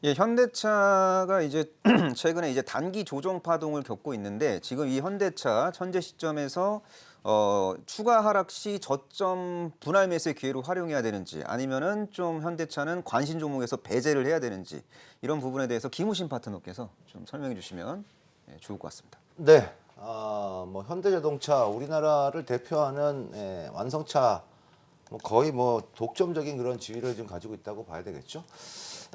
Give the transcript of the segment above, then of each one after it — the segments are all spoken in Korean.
예, 현대차가 이제 최근에 이제 단기 조정 파동을 겪고 있는데 지금 이 현대차 현재 시점에서 추가 하락 시 저점 분할 매수의 기회로 활용해야 되는지 아니면은 좀 현대차는 관심 종목에서 배제를 해야 되는지 이런 부분에 대해서 김우신 파트너께서 좀 설명해 주시면 좋을 것 같습니다. 네, 뭐 현대자동차 우리나라를 대표하는 완성차 거의 뭐 독점적인 그런 지위를 좀 가지고 있다고 봐야 되겠죠.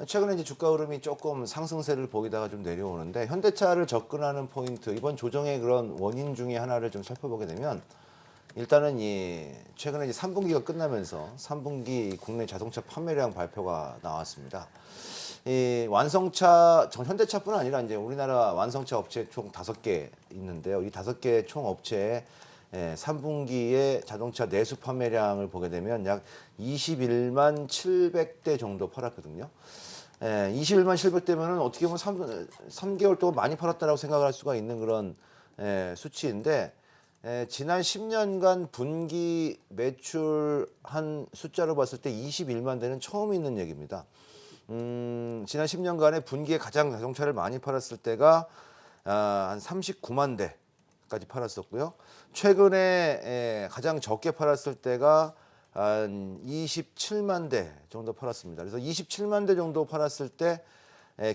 최근에 이제 주가 흐름이 조금 상승세를 보이다가 좀 내려오는데 현대차를 접근하는 포인트 이번 조정의 그런 원인 중에 하나를 좀 살펴보게 되면 일단은 이 최근에 이제 3분기가 끝나면서 3분기 국내 자동차 판매량 발표가 나왔습니다. 이 완성차 현대차뿐 아니라 이제 우리나라 완성차 업체 총 5개 있는데요. 이 5개 총 업체의 3분기에 자동차 내수 판매량을 보게 되면 약 21만 700대 정도 팔았거든요. 21만 700대면은 어떻게 보면 3개월 동안 많이 팔았다라고 생각할 수가 있는 그런 수치인데 지난 10년간 분기 매출한 숫자로 봤을 때 21만 대는 처음 있는 얘기입니다. 지난 10년간에 분기에 가장 자동차를 많이 팔았을 때가 한 39만 대까지 팔았었고요. 최근에 가장 적게 팔았을 때가 한 27만 대 정도 팔았습니다. 그래서 27만 대 정도 팔았을 때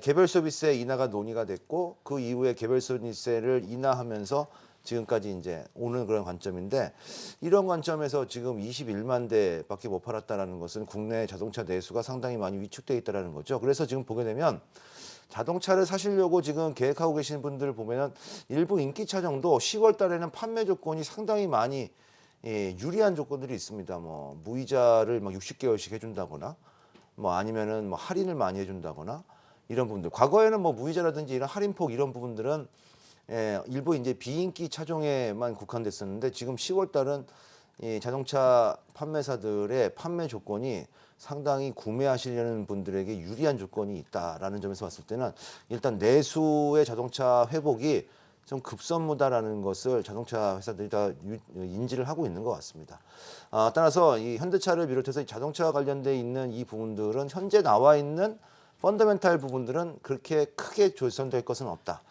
개별 소비세 인하가 논의가 됐고 그 이후에 개별 소비세를 인하하면서 지금까지 이제 오는 그런 관점인데 이런 관점에서 지금 21만 대밖에 못 팔았다라는 것은 국내 자동차 내수가 상당히 많이 위축돼 있다라는 거죠. 그래서 지금 보게 되면 자동차를 사시려고 지금 계획하고 계시는 분들 보면은 일부 인기차 정도 10월 달에는 판매 조건이 상당히 많이 유리한 조건들이 있습니다. 뭐 무이자를 막 60개월씩 해준다거나 뭐 아니면은 뭐 할인을 많이 해준다거나 이런 부분들. 과거에는 뭐 무이자라든지 이런 할인폭 이런 부분들은 일부 이제 비인기 차종에만 국한됐었는데 지금 10월 달은 이 자동차 판매사들의 판매 조건이 상당히 구매하시려는 분들에게 유리한 조건이 있다라는 점에서 봤을 때는 일단 내수의 자동차 회복이 좀 급선무다라는 것을 자동차 회사들이 다 인지를 하고 있는 것 같습니다. 따라서 이 현대차를 비롯해서 이 자동차와 관련돼 있는 이 부분들은 현재 나와 있는 펀더멘탈 부분들은 그렇게 크게 조선될 것은 없다.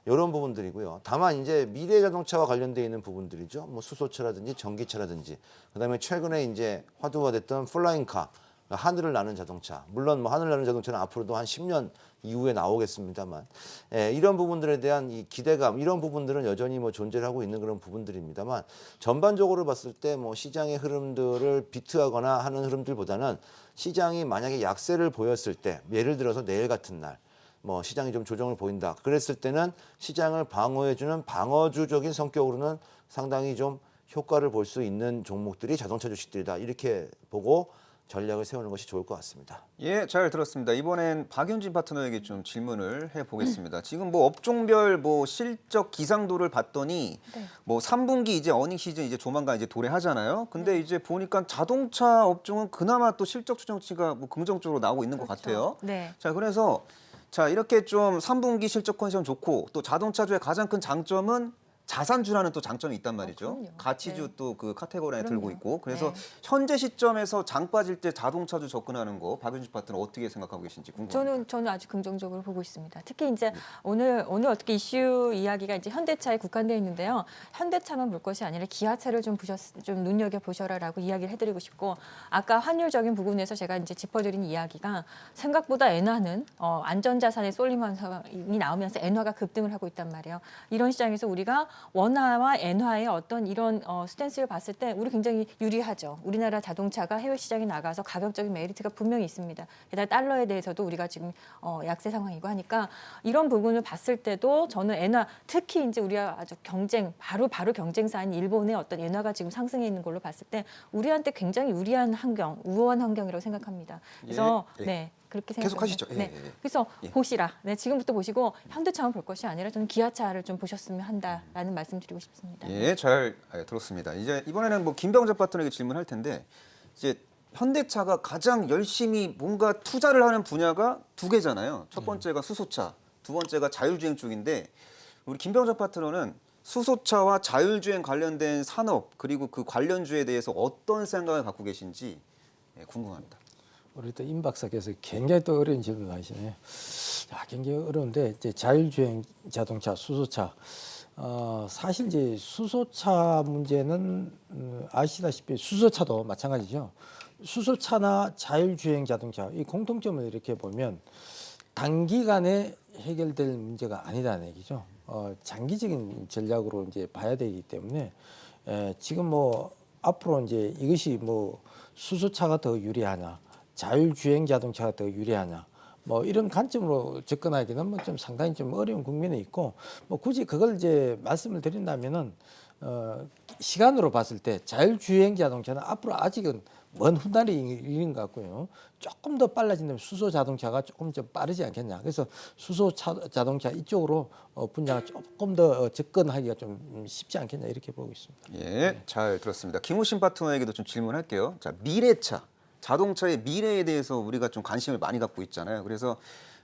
이런 부분들이고요. 다만 이제 미래 자동차와 관련되어 있는 부분들이죠. 뭐 수소차라든지 전기차라든지 그다음에 최근에 이제 화두가 됐던 플라잉카, 하늘을 나는 자동차. 물론 뭐 하늘 나는 자동차는 앞으로도 한 10년 이후에 나오겠습니다만 이런 부분들에 대한 이 기대감 이런 부분들은 여전히 뭐 존재를 하고 있는 그런 부분들입니다만 전반적으로 봤을 때 뭐 시장의 흐름들을 비트하거나 하는 흐름들보다는 시장이 만약에 약세를 보였을 때 예를 들어서 내일 같은 날 뭐 시장이 좀 조정을 보인다. 그랬을 때는 시장을 방어해주는 방어주적인 성격으로는 상당히 좀 효과를 볼 수 있는 종목들이 자동차 주식들이다. 이렇게 보고 전략을 세우는 것이 좋을 것 같습니다. 예, 잘 들었습니다. 이번엔 박윤진 파트너에게 좀 질문을 해보겠습니다. 지금 뭐 업종별 뭐 실적 기상도를 봤더니 네. 뭐 3분기 이제 어닝 시즌 이제 조만간 이제 도래하잖아요. 근데 네. 이제 보니까 자동차 업종은 그나마 또 실적 추정치가 뭐 긍정적으로 나오고 있는 것 그렇죠. 같아요. 네. 자, 그래서 자, 이렇게 좀 3분기 실적 컨디션 좋고 또 자동차주의 가장 큰 장점은 자산주라는 또 장점이 있단 말이죠. 그럼요. 가치주 네. 또 그 카테고리 안에 들고 그럼요. 있고. 그래서 네. 현재 시점에서 장 빠질 때 자동차주 접근하는 거 박윤식 파트너 어떻게 생각하고 계신지 궁금합니다. 저는 아주 긍정적으로 보고 있습니다. 특히 이제 오늘 어떻게 이슈 이야기가 이제 현대차에 국한되어 있는데요. 현대차만 볼 것이 아니라 기아차를 좀 눈여겨 보셔라라고 이야기를 해드리고 싶고 아까 환율적인 부분에서 제가 이제 짚어드린 이야기가 생각보다 엔화는 안전자산에 쏠림이 나오면서 엔화가 급등을 하고 있단 말이에요. 이런 시장에서 우리가 원화와 엔화의 어떤 이런 스탠스를 봤을 때 우리 굉장히 유리하죠. 우리나라 자동차가 해외 시장에 나가서 가격적인 메리트가 분명히 있습니다. 게다가 달러에 대해서도 우리가 지금 약세 상황이고 하니까 이런 부분을 봤을 때도 저는 엔화 특히 이제 우리가 아주 바로 경쟁사인 일본의 어떤 엔화가 지금 상승해 있는 걸로 봤을 때 우리한테 굉장히 유리한 환경, 우호한 환경이라고 생각합니다. 그래서 예. 네. 그렇게 계속 생각합니다. 하시죠. 예, 네. 예. 그래서 예. 보시라. 네, 지금부터 보시고 현대차만 볼 것이 아니라 저는 기아차를 좀 보셨으면 한다라는 말씀드리고 싶습니다. 예, 잘 들었습니다. 이제 이번에는 뭐 김병재 파트너에게 질문할 텐데 이제 현대차가 가장 열심히 뭔가 투자를 하는 분야가 두 개잖아요. 첫 번째가 수소차, 두 번째가 자율주행 쪽인데 우리 김병재 파트너는 수소차와 자율주행 관련된 산업 그리고 그 관련주에 대해서 어떤 생각을 갖고 계신지 궁금합니다. 우리 또 임 박사께서 굉장히 또 어려운 질문을 하시네요. 야, 굉장히 어려운데 이제 자율주행 자동차, 수소차. 사실 이제 수소차 문제는 아시다시피 수소차도 마찬가지죠. 수소차나 자율주행 자동차 이 공통점을 이렇게 보면 단기간에 해결될 문제가 아니라는 얘기죠. 장기적인 전략으로 이제 봐야 되기 때문에 지금 뭐 앞으로 이제 이것이 뭐 수소차가 더 유리하냐, 자율주행 자동차가 더 유리하냐, 뭐 이런 관점으로 접근하기는 뭐 좀 상당히 좀 어려운 국면에 있고, 뭐 굳이 그걸 이제 말씀을 드린다면은 시간으로 봤을 때 자율주행 자동차는 앞으로 아직은 먼 훗날의 일인 것 같고요. 조금 더 빨라진다면 수소 자동차가 조금 좀 빠르지 않겠냐. 그래서 수소 자동차 이쪽으로 분야가 조금 더 접근하기가 좀 쉽지 않겠냐 이렇게 보고 있습니다. 예, 잘 들었습니다. 김우신 파트너에게도 좀 질문할게요. 자, 미래차, 자동차의 미래에 대해서 우리가 좀 관심을 많이 갖고 있잖아요. 그래서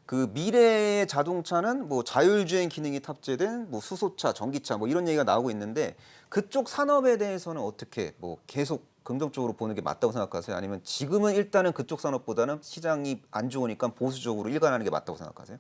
그 미래의 자동차는 뭐 자율주행 기능이 탑재된 뭐 수소차, 전기차 뭐 이런 얘기가 나오고 있는데 그쪽 산업에 대해서는 어떻게 뭐 계속 긍정적으로 보는 게 맞다고 생각하세요? 아니면 지금은 일단은 그쪽 산업보다는 시장이 안 좋으니까 보수적으로 일관하는 게 맞다고 생각하세요?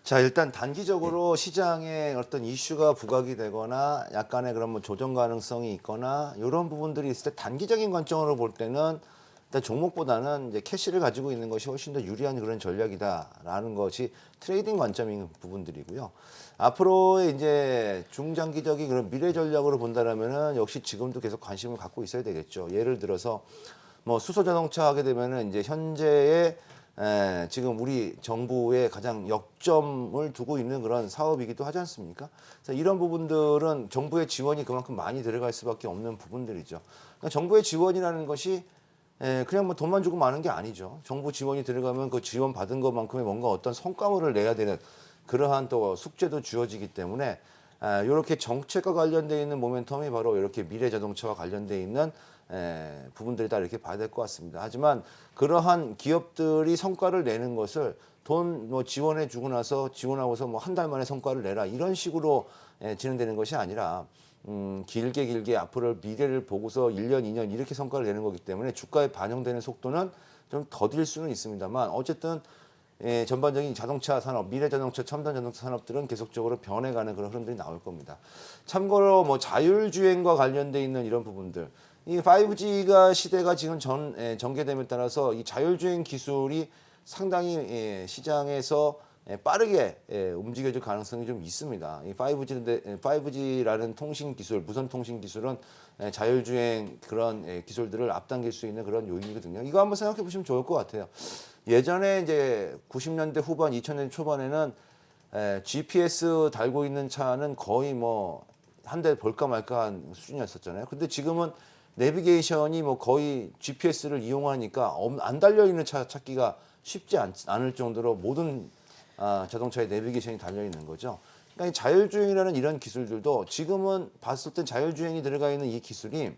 자, 일단 단기적으로 시장에 어떤 이슈가 부각이 되거나 약간의 그런 뭐 조정 가능성이 있거나 이런 부분들이 있을 때 단기적인 관점으로 볼 때는 일단 종목보다는 이제 캐시를 가지고 있는 것이 훨씬 더 유리한 그런 전략이다라는 것이 트레이딩 관점인 부분들이고요. 앞으로의 이제 중장기적인 그런 미래 전략으로 본다라면은 역시 지금도 계속 관심을 갖고 있어야 되겠죠. 예를 들어서 뭐 수소 자동차 하게 되면은 이제 현재의 지금 우리 정부의 가장 역점을 두고 있는 그런 사업이기도 하지 않습니까? 그래서 이런 부분들은 정부의 지원이 그만큼 많이 들어갈 수밖에 없는 부분들이죠. 그러니까 정부의 지원이라는 것이 그냥 뭐 돈만 주고 마는 게 아니죠. 정부 지원이 들어가면 그 지원 받은 것만큼의 뭔가 어떤 성과물을 내야 되는 그러한 또 숙제도 주어지기 때문에 이렇게 정책과 관련되어 있는 모멘텀이 바로 이렇게 미래 자동차와 관련되어 있는 부분들이다 이렇게 봐야 될 것 같습니다. 하지만 그러한 기업들이 성과를 내는 것을 돈 뭐 지원해 주고 나서 지원하고서 뭐 한 달 만에 성과를 내라 이런 식으로 진행되는 것이 아니라 길게 앞으로 미래를 보고서 1년, 2년 이렇게 성과를 내는 거기 때문에 주가에 반영되는 속도는 좀 더딜 수는 있습니다만 어쨌든 전반적인 자동차 산업, 미래 자동차, 첨단 자동차 산업들은 계속적으로 변해가는 그런 흐름들이 나올 겁니다. 참고로 뭐 자율주행과 관련돼 있는 이런 부분들, 이 5G가 시대가 지금 전개됨에 따라서 이 자율주행 기술이 상당히 시장에서 빠르게 움직여질 가능성이 좀 있습니다. 이 5G라는 통신 기술, 무선 통신 기술은 자율주행 그런 기술들을 앞당길 수 있는 그런 요인이거든요. 이거 한번 생각해 보시면 좋을 것 같아요. 예전에 이제 90년대 후반, 2000년대 초반에는 GPS 달고 있는 차는 거의 뭐 한 대 볼까 말까 한 수준이었었잖아요. 근데 지금은 내비게이션이 뭐 거의 GPS를 이용하니까 안 달려 있는 차 찾기가 쉽지 않을 정도로 모든 자동차에 내비게이션이 달려 있는 거죠. 그러니까 이 자율주행이라는 이런 기술들도 지금은 봤을 땐 자율주행이 들어가 있는 이 기술이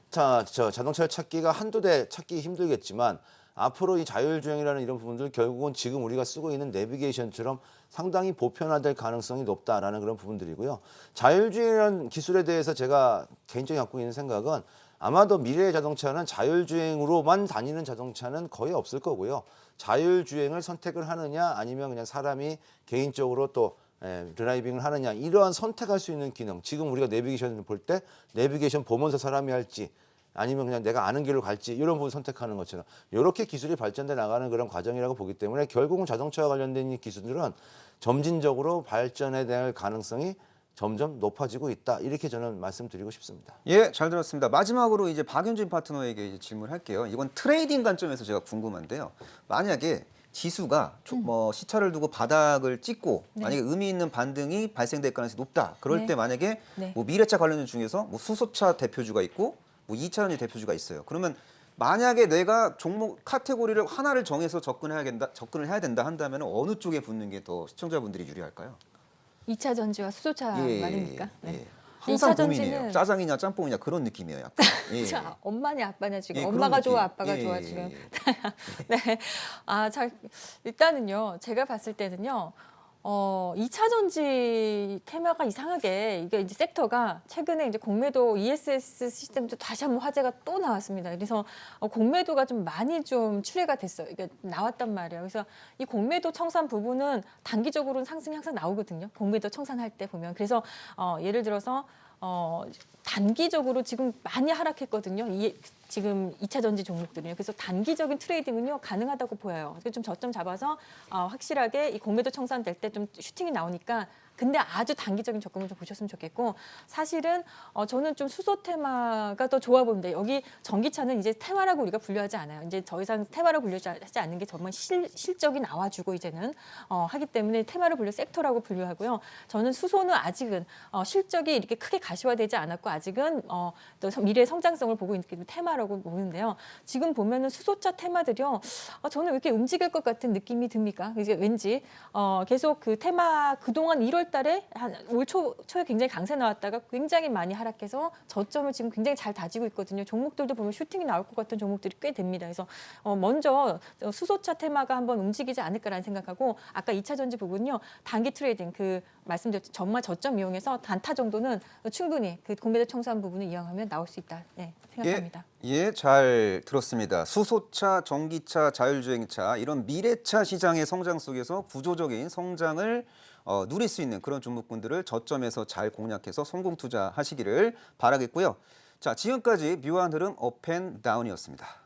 자동차를 찾기가 한두 대 찾기 힘들겠지만 앞으로 이 자율주행이라는 이런 부분들 결국은 지금 우리가 쓰고 있는 내비게이션처럼 상당히 보편화될 가능성이 높다라는 그런 부분들이고요. 자율주행이라는 기술에 대해서 제가 개인적으로 갖고 있는 생각은 아마도 미래의 자동차는 자율주행으로만 다니는 자동차는 거의 없을 거고요. 자율주행을 선택을 하느냐 아니면 그냥 사람이 개인적으로 또 드라이빙을 하느냐 이러한 선택할 수 있는 기능. 지금 우리가 내비게이션을 볼 때 내비게이션 보면서 사람이 할지 아니면 그냥 내가 아는 길로 갈지 이런 부분 선택하는 것처럼 이렇게 기술이 발전돼 나가는 그런 과정이라고 보기 때문에 결국은 자동차와 관련된 이 기술들은 점진적으로 발전해 될 가능성이 점점 높아지고 있다. 이렇게 저는 말씀드리고 싶습니다. 예, 잘 들었습니다. 마지막으로 이제 박윤진 파트너에게 이제 질문할게요. 이건 트레이딩 관점에서 제가 궁금한데요. 만약에 지수가 뭐 시차를 두고 바닥을 찍고 네. 만약에 의미 있는 반등이 발생될 가능성이 높다. 그럴 네. 때 만약에 네. 뭐 미래차 관련주 중에서 뭐 수소차 대표주가 있고 뭐 2차전지 대표주가 있어요. 그러면 만약에 내가 종목 카테고리를 하나를 정해서 접근을 해야 된다 한다면 어느 쪽에 붙는 게 더 시청자분들이 유리할까요? 2차 전지와 수소차 말입니까? 네. 예. 항상 2차 전지는 고민이에요. 짜장이냐 짬뽕이냐 그런 느낌이에요. 약간. 예. 자, 엄마냐 아빠냐 지금 예, 엄마가 그런 좋아 느낌. 아빠가 예, 좋아 예, 지금. 예. 네. 일단은요 제가 봤을 때는요 2차 전지 테마가 이상하게 이게 이제 섹터가 최근에 이제 공매도 ESS 시스템도 다시 한번 화제가 또 나왔습니다. 그래서 공매도가 좀 많이 좀 출회가 됐어요. 이게 나왔단 말이에요. 그래서 이 공매도 청산 부분은 단기적으로는 상승이 항상 나오거든요. 공매도 청산할 때 보면. 그래서 예를 들어서 단기적으로 지금 많이 하락했거든요. 지금 2차 전지 종목들은요. 그래서 단기적인 트레이딩은요 가능하다고 보여요. 그래서 좀 저점 잡아서 확실하게 이 공매도 청산될 때 좀 슈팅이 나오니까. 근데 아주 단기적인 접근을 좀 보셨으면 좋겠고 사실은 저는 좀 수소 테마가 더 좋아 보입니다. 여기 전기차는 이제 테마라고 우리가 분류하지 않아요. 이제 더 이상 테마라고 분류하지 않는 게 정말 실적이 나와주고 이제는 하기 때문에 테마를 섹터라고 분류하고요. 저는 수소는 아직은 실적이 이렇게 크게 가시화되지 않았고 아직은 또 미래의 성장성을 보고 있기 때문에 테마라고 보는데요. 지금 보면은 수소차 테마들이요. 저는 왜 이렇게 움직일 것 같은 느낌이 듭니까? 이제 왠지 계속 그 테마 그동안 1월 달에 올 초에 굉장히 강세 나왔다가 굉장히 많이 하락해서 저점을 지금 굉장히 잘 다지고 있거든요. 종목들도 보면 슈팅이 나올 것 같은 종목들이 꽤 됩니다. 그래서 먼저 수소차 테마가 한번 움직이지 않을까라는 생각하고 아까 2차 전지 부분요. 단기 트레이딩 그 말씀드렸죠. 정말 저점 이용해서 단타 정도는 충분히 그 공매도 청산 부분을 이용하면 나올 수 있다. 네, 생각합니다. 예, 잘 들었습니다. 수소차, 전기차, 자율주행차 이런 미래차 시장의 성장 속에서 구조적인 성장을 누릴 수 있는 그런 종목군들을 저점에서 잘 공략해서 성공 투자하시기를 바라겠고요. 자, 지금까지 묘한 흐름 업앤다운이었습니다.